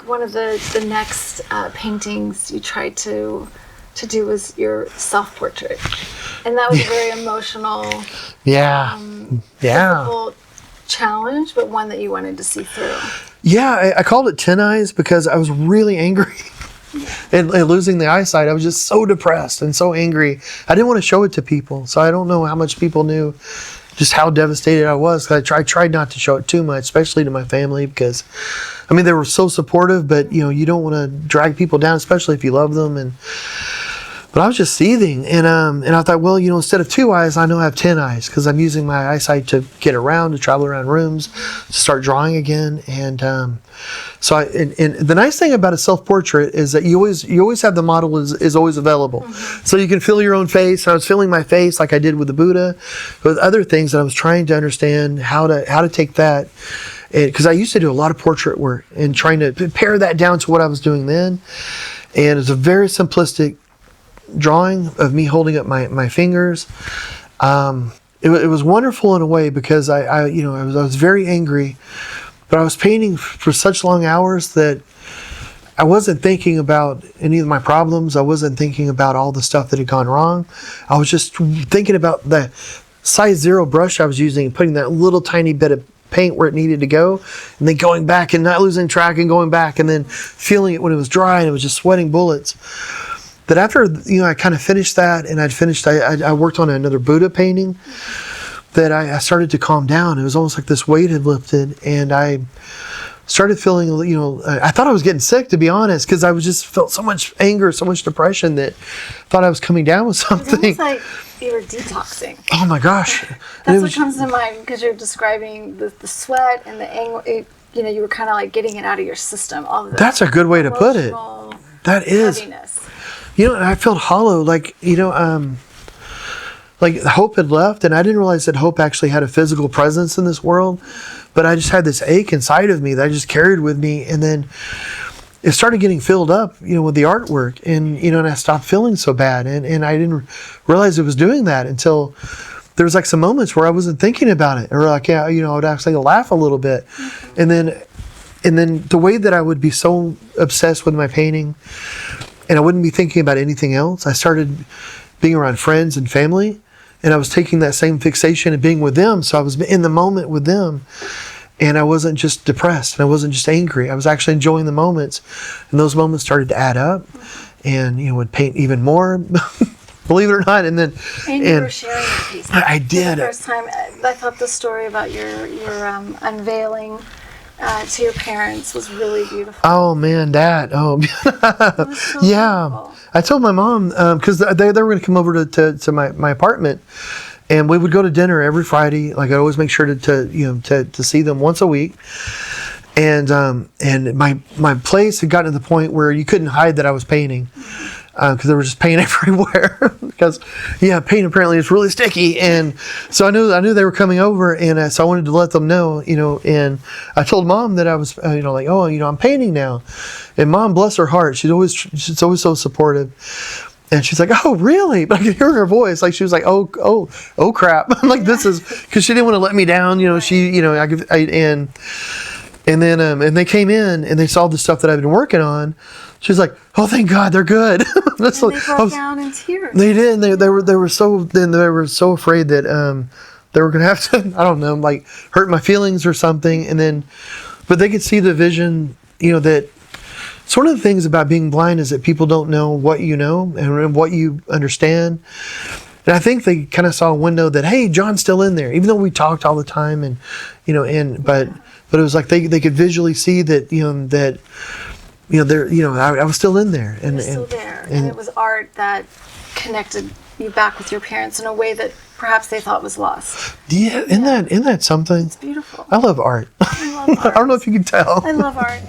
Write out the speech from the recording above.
one of the next paintings you tried to do was your self-portrait, and that was a very emotional, difficult challenge, but one that you wanted to see through. Yeah, I called it 10 Eyes because I was really angry. And losing the eyesight, I was just so depressed and so angry. I didn't want to show it to people, so I don't know how much people knew just how devastated I was. I tried not to show it too much, especially to my family, because I mean they were so supportive, but you don't want to drag people down, especially if you love them. But I was just seething, and I thought, well, instead of 2 eyes, I know I have 10 eyes, because I'm using my eyesight to get around, to travel around rooms, to start drawing again. And so and the nice thing about a self-portrait is that you always have the model is always available. Mm-hmm. So you can feel your own face. And I was feeling my face like I did with the Buddha, with other things that I was trying to understand how to take that. Because I used to do a lot of portrait work and trying to pare that down to what I was doing then. And it's a very simplistic drawing of me holding up my fingers. It was wonderful in a way because I was very angry, but I was painting for such long hours that I wasn't thinking about any of my problems. I wasn't thinking about all the stuff that had gone wrong. I was just thinking about the size 0 brush I was using and putting that little tiny bit of paint where it needed to go, and then going back and not losing track and going back, and then feeling it when it was dry and it was just sweating bullets. That after I kind of finished that, and I worked on another Buddha painting, that I started to calm down. It was almost like this weight had lifted, and I started feeling, I thought I was getting sick, to be honest, because I was just felt so much anger, so much depression that I thought I was coming down with something. It was almost like you were detoxing. Oh my gosh. That's what comes to mind, because you're describing the sweat and the anger. You were kind of like getting it out of your system. All of that's a good way to put it. That is. Heaviness. I felt hollow, like hope had left, and I didn't realize that hope actually had a physical presence in this world, but I just had this ache inside of me that I just carried with me, and then it started getting filled up, with the artwork, and I stopped feeling so bad, and I didn't realize it was doing that until there was like some moments where I wasn't thinking about it, or like, I would actually laugh a little bit, and then the way that I would be so obsessed with my painting, and I wouldn't be thinking about anything else. I started being around friends and family, and I was taking that same fixation and being with them. So I was in the moment with them, and I wasn't just depressed, and I wasn't just angry. I was actually enjoying the moments, and those moments started to add up, and would paint even more, believe it or not. And then you were sharing your piece. I did. The first time I thought the story about your unveiling to your parents was really beautiful. Oh man, that. Oh, so yeah. beautiful. I told my mom because they were going to come over to my apartment, and we would go to dinner every Friday. Like I always make sure to see them once a week. And my place had gotten to the point where you couldn't hide that I was painting. Because there was just paint everywhere. Because paint apparently is really sticky, and so I knew they were coming over, and so I wanted to let them know, And I told Mom that I was, I'm painting now, and Mom, bless her heart, she's always so supportive, and she's like, oh really? But I could hear in her voice, like she was like, oh crap. I'm like, this is because she didn't want to let me down, and then they came in and they saw the stuff that I've been working on. She's like, "Oh, thank God, they're good." And they broke down in tears. They did. They were so afraid that they were gonna have to, I don't know, like hurt my feelings or something. But they could see the vision. That it's one of the things about being blind is that people don't know what you know and what you understand. And I think they kind of saw a window that, hey, John's still in there, even though we talked all the time, but it was like they could visually see that I was still in there, and still there, and it was art that connected you back with your parents in a way that perhaps they thought was lost. Yeah, isn't that something? It's beautiful. I love art. I love art. I don't know if you can tell. I love art.